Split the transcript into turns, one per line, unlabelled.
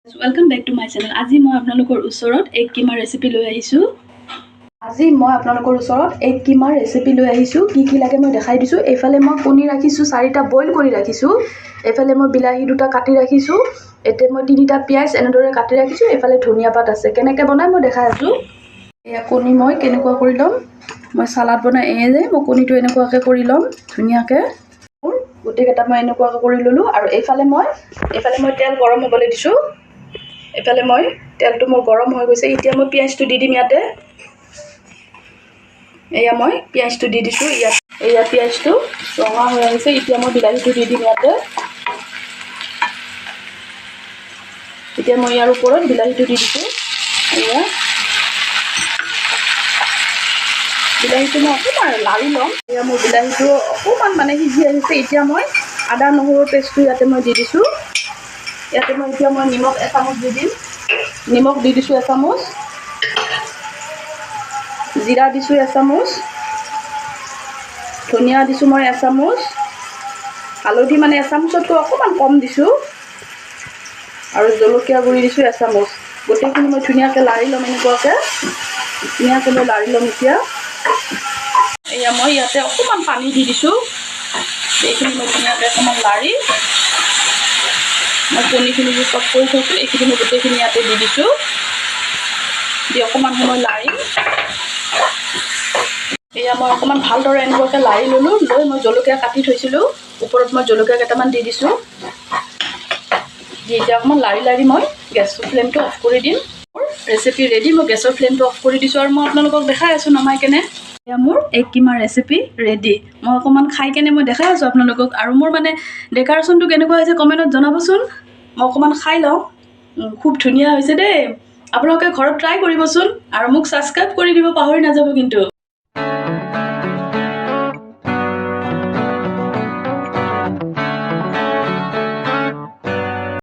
Welcome back to my channel. আজি মই আপোনালোকৰ ওচৰত এক কিমা ৰেচিপি লৈ আহিছো। কি লাগে মই দেখাই দিছো। এফালে মই কণী ৰাখিছো 4টা বইল কৰি ৰাখিছো। এফালে মই বিলাহী দুটা কাটি ৰাখিছো। এতে মই 3টা পিয়াজ এনেদৰে কাটি ৰাখিছো। এফালে ধনিয়া পাত আছে। কেনেকৈ বনাই মই দেখাই আছো। এয়া কণী মই কেনেকুৱা কৰি লম। মই সালাড বনাই যে মই কণীটো এনেকুৱাকৈ কৰি লম ধুনিয়াকৈ। গোটেইকেইটা মই এনেকুৱাকৈ কৰি ললো আৰু এইফালে মই তেল গৰম হ'বলৈ দিছো। এফালে মই তেলটো মোৰ গৰম হৈ গৈছে। এতিয়া মই পিয়াজটো দি দিম ইয়াতে। এয়া মই পিয়াজটো দি দিছো। এয়া পিয়াজটো ৰঙা হৈ আহিছে। এতিয়া মই বিলাহীটো দি দিম ইয়াতে। এতিয়া মই ইয়াৰ ওপৰত বিলাহীটো দি দিছো। এয়া বিলাহীটো মই অকণমান লাৰি ল'ম। এয়া মোৰ বিলাহীটো অকণমান মানে সিজি আহিছে। এতিয়া মই আদা নহৰুৰ পেষ্টটো ইয়াতে মই দি দিছো। ইয়াতে মই এতিয়া মই নিমখ এচামুচ দি দিম। নিমখ দি দিছো এচামুচ। জিৰা দিছো এচামুচ। ধনিয়া দিছো মই এচামুচ। হালধি মানে এচামুচতকৈ অকণমান কম দিছো আৰু জলকীয়া গুড়ি দিছো এচামুচ। গোটেইখিনি মই ধুনীয়াকৈ লাৰি ল'ম। এনেকুৱাকৈ ধুনীয়াকৈ মই লাৰি ল'ম। এতিয়া এয়া মই ইয়াতে অকণমান পানী দি দিছো। এইখিনি মই ধুনীয়াকৈ অকণমান লাৰি মই কণীখিনি যে চব কৰি থৈছো এইখিনি মই গোটেইখিনি ইয়াতে দি দিছো। দি অকণমান সময় লাৰি এয়া মই অকণমান ভালদৰে এনেকুৱাকৈ লাৰি ল'লো। লৈ মই জলকীয়া কাটি থৈছিলোঁ ওপৰত মই জলকীয়া কেইটামান দি দিছোঁ। দি এতিয়া অকণমান লাৰি মই গেছৰ ফ্লেমটো অফ কৰি দিম। মোৰ ৰেচিপি ৰেডি। মই গেছৰ ফ্লেমটো অফ কৰি দিছোঁ আৰু মই আপোনালোকক দেখাই আছোঁ নমাই কেনে। এয়া মোৰ এক কিমা ৰেচিপি ৰেডি। মই অকণমান খাই কেনে মই দেখাই আছোঁ আপোনালোকক। আৰু মোৰ মানে ডেক'ৰেশ্যনটো কেনেকুৱা হৈছে কমেণ্টত জনাবচোন। মই অকণমান খাই লওঁ। খুব ধুনীয়া হৈছে দেই। আপোনালোকে ঘৰত ট্ৰাই কৰিবচোন আৰু মোক ছাবস্ক্ৰাইব কৰি দিব পাহৰি নাযাব কিন্তু।